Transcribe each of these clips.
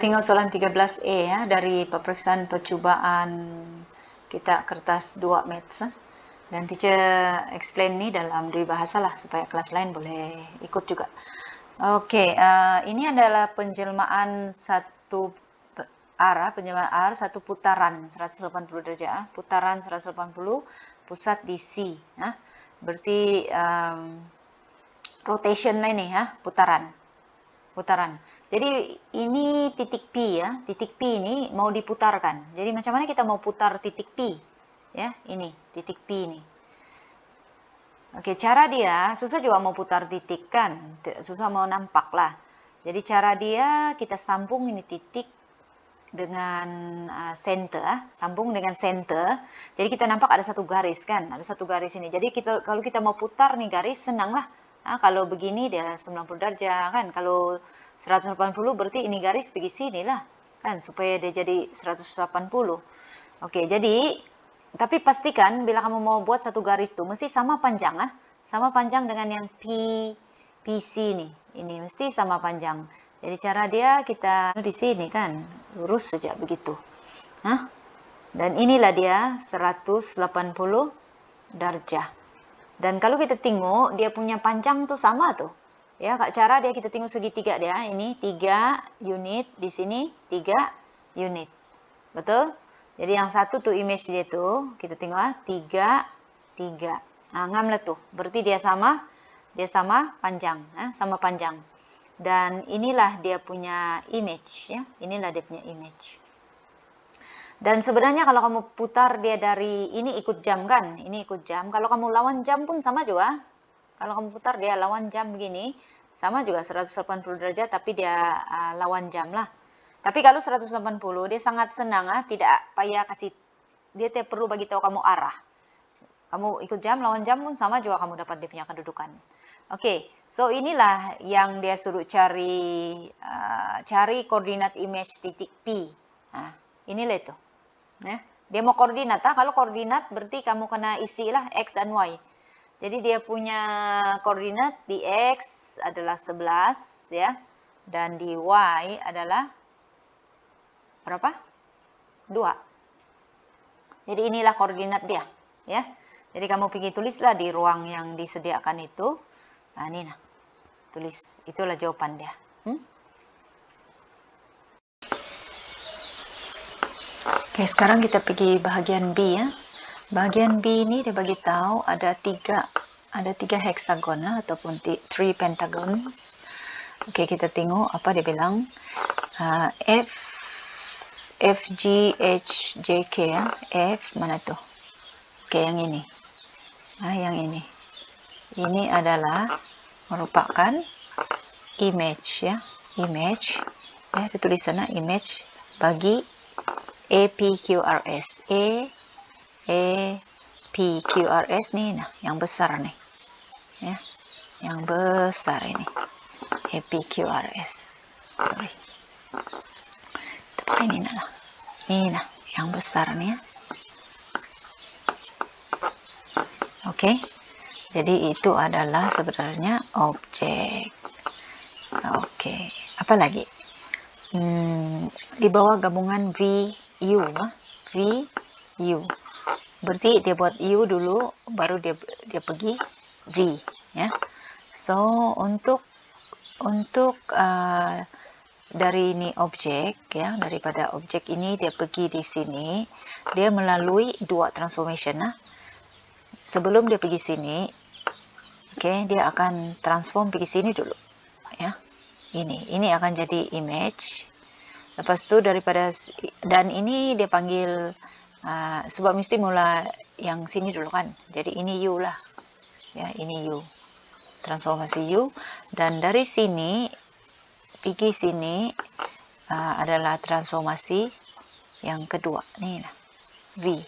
Tinggal soalan 13E ya, dari peperiksaan percubaan kita kertas 2 Maths. Dan teacher explain nih dalam 2 bahasa lah, supaya kelas lain boleh ikut juga. Oke, ini adalah penjelmaan satu arah, penjelmaan arah satu putaran 180 derajat, putaran 180, pusat di C. Ya. Berarti rotation ini ya, putaran. Jadi ini titik P ya, titik P ini mau diputarkan. Jadi macam mana kita mau putar titik P? Ya, ini titik P ini. Oke, cara dia susah juga mau putar titik kan, susah mau nampak lah. Jadi cara dia kita sambung ini titik dengan center, sambung dengan center. Jadi kita nampak ada satu garis kan, ada satu garis ini. Jadi kalau kita mau putar nih garis, senang lah. Nah, kalau begini dia 90 derajat kan, kalau 180 berarti ini garis pergi sini lah kan, supaya dia jadi 180. Oke, jadi tapi pastikan bila kamu mau buat satu garis tuh mesti sama panjang sama panjang dengan yang PC nih, ini mesti sama panjang. Jadi cara dia kita di sini kan lurus saja begitu. Dan inilah dia 180 derajat. Dan kalau kita tengok dia punya panjang tuh sama tuh. Ya, kak cara dia kita tengok segitiga dia, ini 3 unit, di sini 3 unit. Betul? Jadi yang satu tuh image dia tuh, kita tengok 3. Nah, ngam lah tuh. Berarti dia sama panjang, sama panjang. Dan inilah dia punya image ya. Inilah dia punya image. Dan sebenarnya kalau kamu putar dia dari ini ikut jam kan? Ini ikut jam. Kalau kamu lawan jam pun sama juga. Kalau kamu putar dia lawan jam begini, sama juga 180 derajat tapi dia lawan jam lah. Tapi kalau 180 dia sangat senang tidak payah kasih, dia tidak perlu bagi tahu kamu arah. Kamu ikut jam, lawan jam pun sama juga kamu dapat dia punya kedudukan. Oke, so inilah yang dia suruh cari koordinat image titik P. Nah, inilah itu. Ya. Dia mau koordinat, kalau koordinat berarti kamu kena isi lah X dan Y. Jadi dia punya koordinat di X adalah 11 ya, dan di Y adalah berapa? 2. Jadi inilah koordinat dia ya. Jadi kamu pergi tulislah di ruang yang disediakan itu. Nah, ini nah. Tulis, itulah jawaban dia. Oke, sekarang kita pergi bahagian B ya. Bagian B ini dia bagi tahu ada tiga heksagon ataupun 3 pentagons. Oke, kita tengok apa dia bilang. F, G, H, J, K ya. F mana tuh? Oke, yang ini. Nah, yang ini. Ini adalah merupakan image ya. Image. Ya, ditulis sana image bagi APQRS. APQRS nih, nah, yang besar nih. Ya. Yang besar ini. APQRS. Sorry. Tapi ini nah. Ini nah, yang besar nih ya. Oke. Jadi itu adalah sebenarnya objek. Oke. Apa lagi? Di bawah gabungan VU. VU. Berarti dia buat U dulu, baru dia pergi V. Ya. So, untuk dari ini objek ya, daripada objek ini dia pergi di sini, dia melalui 2 transformation sebelum dia pergi sini. Oke, dia akan transform pergi sini dulu ya. Ini akan jadi image. Lepas itu daripada, dan ini dia panggil sebab mesti mula yang sini dulu kan, jadi ini U lah ya, ini U, transformasi U. Dan dari sini pergi sini adalah transformasi yang kedua nih nah, V.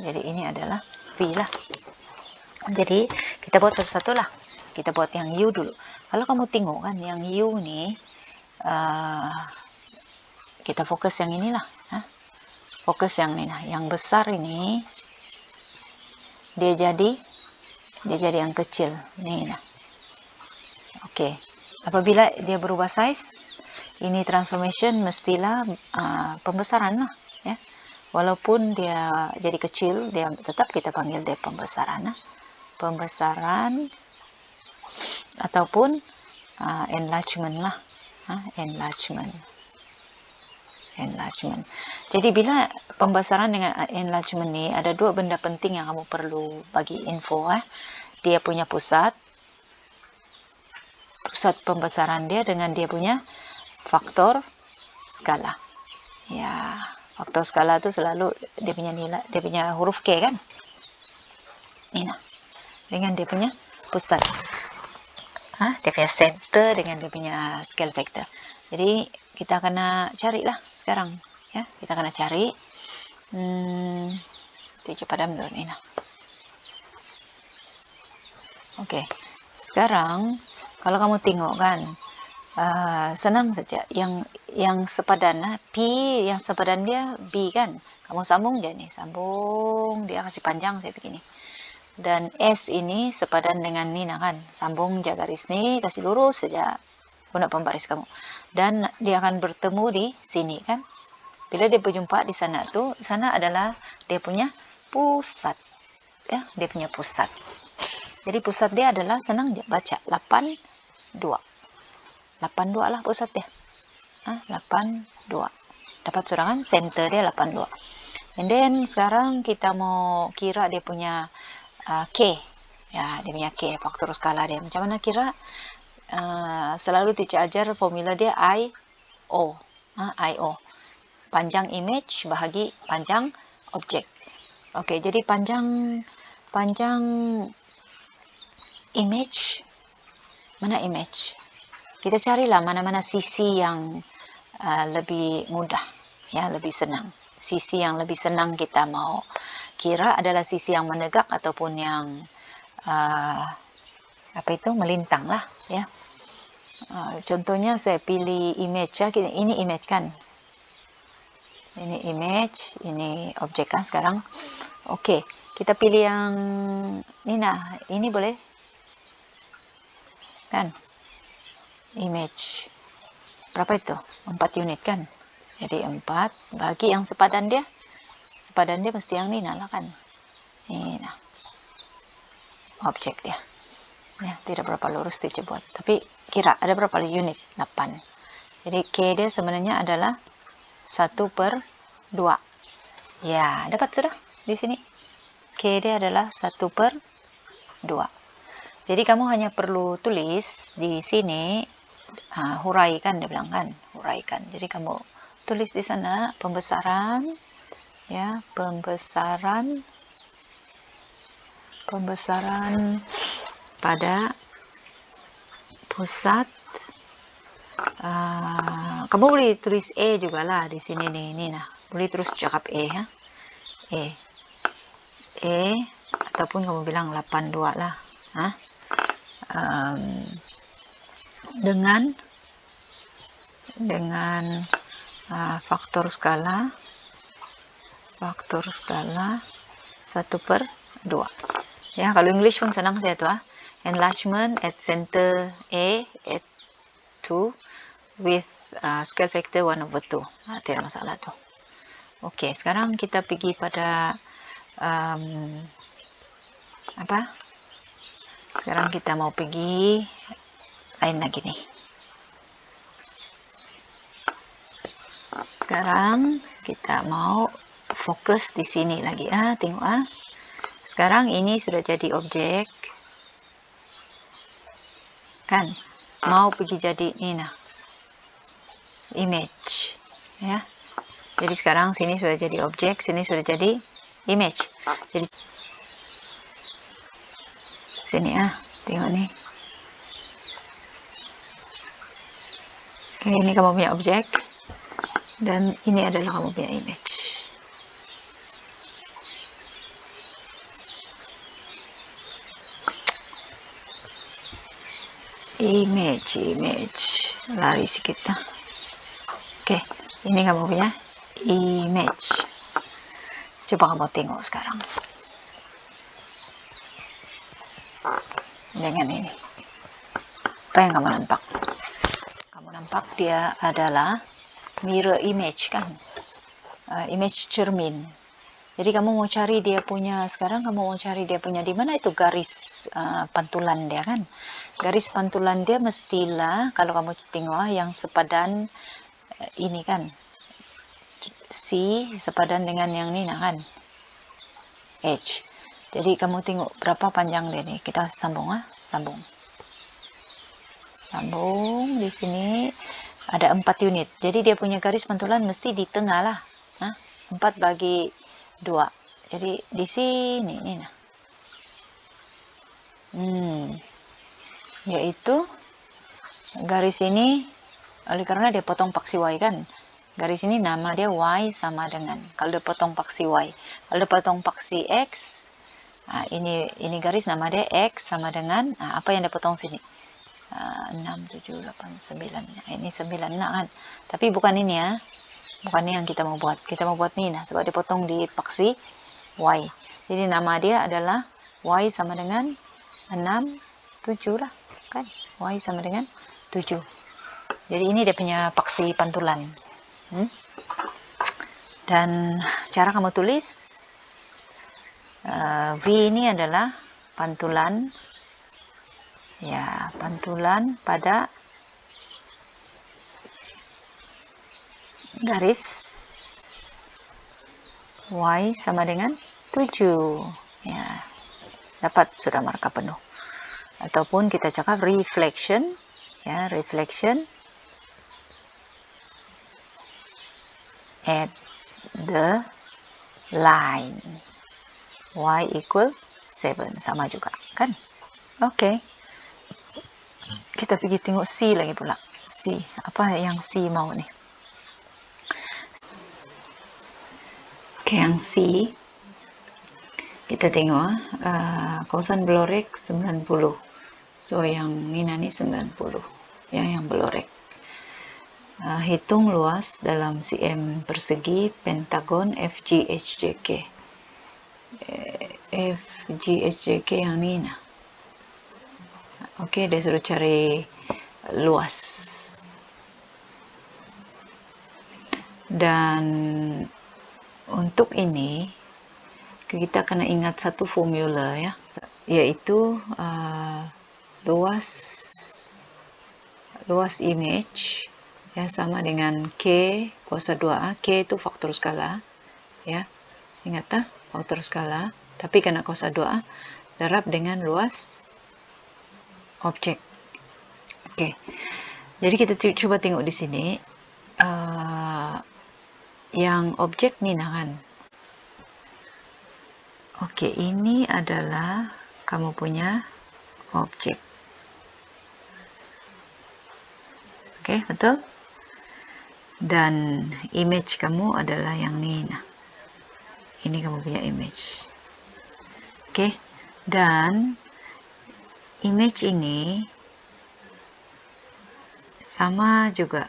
Jadi ini adalah V lah. Jadi kita buat satu-satu lah. Kita buat yang U dulu. Kalau kamu tengok kan yang U nih, kita fokus yang inilah. Fokus yang ini nah, yang besar ini dia jadi yang kecil nih nah. Oke. Apabila dia berubah size, ini transformation mestilah pembesaran lah, ya. Walaupun dia jadi kecil, dia tetap kita panggil dia pembesaran, pembesaran ataupun enlargement lah, enlargement. Jadi bila pembesaran dengan enlargement ni ada dua benda penting yang kamu perlu bagi info. Dia punya pusat pembesaran dia dengan dia punya faktor skala. Ya, faktor skala tu selalu dia punya nilai, dia punya huruf K kan. Ini nah, dengan dia punya pusat. Dia punya center dengan dia punya scale factor. Jadi kita kena carilah sekarang, ya. Kita kena cari. Teacher padam dulu ni nah. Okey. Sekarang kalau kamu tengok kan, senang saja. Yang sepadan, P yang sepadan dia B kan. Kamu sambung je ni, sambung dia kasih panjang saya begini. Dan S ini sepadan dengan ni nah kan. Sambung je garis ni, kasih lurus saja guna pembaris kamu. Dan dia akan bertemu di sini kan. Bila dia berjumpa di sana tu, sana adalah dia punya pusat. Ya, dia punya pusat. Jadi pusat dia adalah senang je baca 82. 82 lah pusat dia. 82. Dapat sudah kan? Center dia 82. And then sekarang kita mau kira dia punya K. Ya, dia punya K, faktor skala dia. Macam mana kira? Selalu teacher ajar formula dia I/O. I/O. Panjang image bahagi panjang objek. Okey, jadi panjang image, mana image? Kita carilah mana-mana sisi yang lebih mudah, ya, lebih senang. Sisi yang lebih senang kita mau kira adalah sisi yang menegak ataupun yang melintang lah, ya. Contohnya saya pilih image, ya. Ini image kan? Ini image, ini objek kan sekarang. Okey, kita pilih yang ini nah, ini boleh kan? Image. Berapa itu? 4 unit kan? Jadi 4 bagi yang sepadan dia. Sepadan dia mesti yang ni nah lah kan. Ini nah. Objek dia. Ya, tidak berapa lurus dia buat. Tapi kira ada berapa unit? 8. Jadi K dia sebenarnya adalah 1/2. Ya, dapat sudah di sini. K dia adalah 1/2. Jadi kamu hanya perlu tulis di sini, huraikan dia bilang kan, huraikan. Jadi kamu tulis di sana pembesaran, ya, pembesaran pada pusat. Kamu boleh tulis E juga lah di sini nih, ini nah, boleh terus cakap E, ya. E ataupun kamu bilang 82 lah, dengan faktor skala 1/2. Ya, kalau English pun senang saya tu, enlargement at center A at 2 with scale factor 1/2. Tidak masalah tu. Okey, sekarang kita pergi pada sekarang kita mau pergi lain lagi nih. Sekarang kita mau fokus di sini lagi, tengok, sekarang ini sudah jadi objek kan, mau pergi jadi ini nah, image, ya. Jadi sekarang sini sudah jadi objek, sini sudah jadi image. Jadi sini, tengok nih. Oke, ini kamu punya objek dan ini adalah kamu punya image. Image, lari sikit lah. Oke, ini kamu punya image. Coba kamu tengok sekarang dengan ini, apa yang kamu nampak? Kamu Nampak dia adalah mirror image kan, image cermin. Jadi kamu mau cari dia punya, sekarang kamu mau cari dia punya di mana itu garis pantulan dia kan. Garis pantulan dia mestilah kalau kamu tengok yang sepadan ini kan, C sepadan dengan yang ini nah kan, H. Jadi kamu tengok berapa panjang dia nih. Kita sambung sambung. Sambung di sini ada 4 unit. Jadi dia punya garis pantulan mesti di tengah lah. 4 bagi 2. Jadi di sini ini nah. Yaitu garis ini oleh karena dia potong paksi Y kan. Garis ini nama dia Y sama dengan, kalau dia potong paksi Y, kalau dia potong paksi X, ini garis nama dia X sama dengan apa yang dia potong sini, 6, 7, 8, 9, ini 9 kan, tapi bukan ini ya, bukan ini yang kita mau buat ini nah, sebab dia potong di paksi Y, jadi nama dia adalah Y sama dengan 6, 7 lah kan, Y sama dengan 7. Jadi ini dia punya paksi pantulan. Dan cara kamu tulis, V ini adalah pantulan, ya pantulan pada garis Y sama dengan 7. Ya, dapat sudah marka penuh. Ataupun kita cakap reflection, ya reflection at the line Y equal 7, sama juga kan. Oke. Kita pergi tengok C lagi pula. C, apa yang C mau nih? Oke, yang C kita tengok kawasan belorek 90. So yang Nina nih 90. Ya, yang belorek. Hitung luas dalam cm persegi pentagon FGHJK. FGHJK yang ini nah. Oke, dia suruh cari luas. Dan untuk ini kita kena ingat satu formula ya, yaitu luas image ya sama dengan K kuasa 2A. K itu faktor skala ya, ingat faktor skala, tapi karena kuasa 2A darab dengan luas objek. Oke, jadi kita coba tengok di sini yang objek nih nah kan. Oke, ini adalah kamu punya objek. Oke, betul? Dan image kamu adalah yang ini nah. Ini kamu punya image. Oke, dan image ini sama juga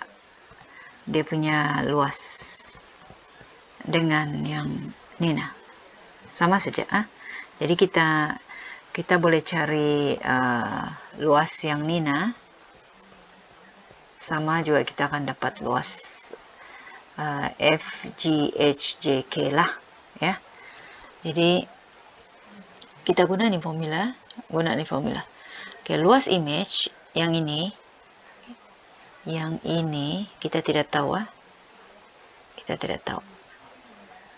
dia punya luas dengan yang ini nah, sama saja jadi kita boleh cari luas yang Nina, sama juga kita akan dapat luas FGHJK lah ya. Jadi kita guna nih formula. Oke, luas image yang ini kita tidak tahu kita tidak tahu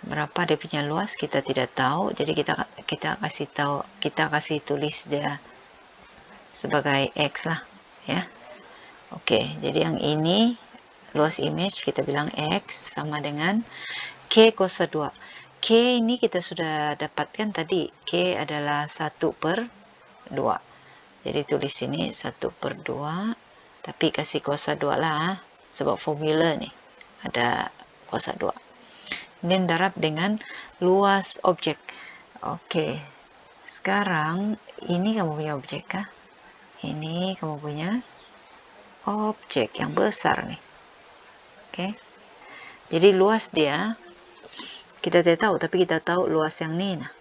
berapa dia punya luas, kita tidak tahu. Jadi kita kasih tahu, kita kasih tulis dia sebagai X lah ya. Oke, jadi yang ini luas image kita bilang X sama dengan K kuasa 2. K ini kita sudah dapatkan tadi, K adalah 1/2. Jadi tulis sini 1/2, tapi kasih kuasa 2 lah sebab formula nih ada kuasa 2. Dan darab dengan luas objek. Oke, sekarang ini kamu punya objek kah? Ini kamu punya objek yang besar nih. Oke, jadi luas dia kita tidak tahu, tapi kita tahu luas yang ini nah,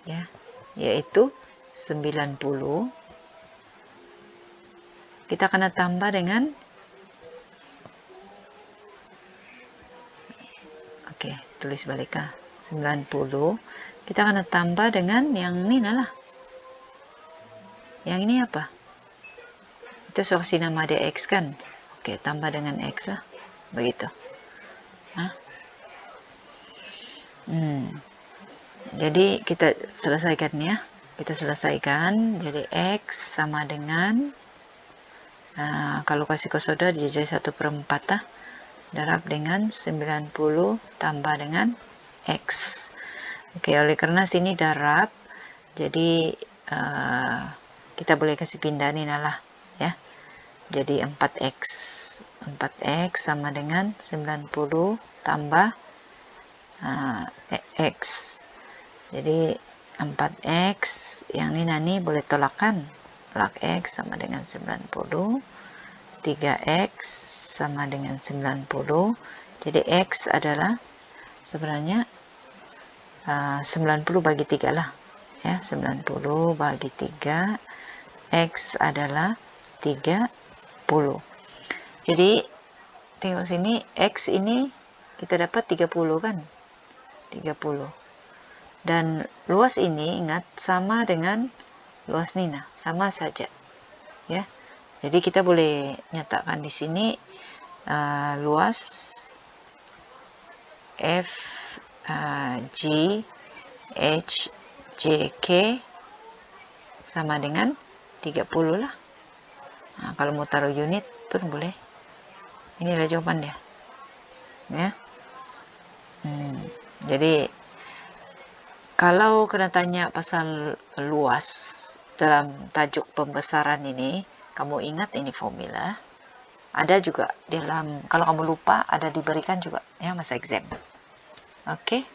ya, yaitu 90 kita kena tambah dengan, oke, tulis balik 90, kita kena tambah dengan yang ini lah. Yang ini apa? Kita sudah kasih nama dia X kan? Oke, tambah dengan X lah. Begitu. Jadi kita selesaikan ya. Kita selesaikan. Jadi X sama dengan, kalau kasih kosoda dia jadi 1/4 darab dengan 90 tambah dengan X. Oke, oleh karena sini darab, jadi kita boleh kasih pindah nih lah ya. Jadi 4X sama dengan 90 tambah X. Jadi 4X yang ini nani boleh tolakkan, tolak X sama dengan 90, 3X sama dengan 90. Jadi X adalah sebenarnya 90 bagi 3 lah ya, 90 bagi 3, X adalah 30. Jadi tengok sini, X ini kita dapat 30 kan, 30. Dan luas ini ingat sama dengan luas Nina, sama saja ya. Jadi kita boleh nyatakan di sini luas F G H J K sama dengan 30 lah. Kalau mau taruh unit pun boleh. Inilah jawaban dia ya. Jadi kalau kena tanya pasal luas dalam tajuk pembesaran ini, kamu ingat ini formula. Ada juga dalam, kalau kamu lupa ada diberikan juga ya masa exam. Oke.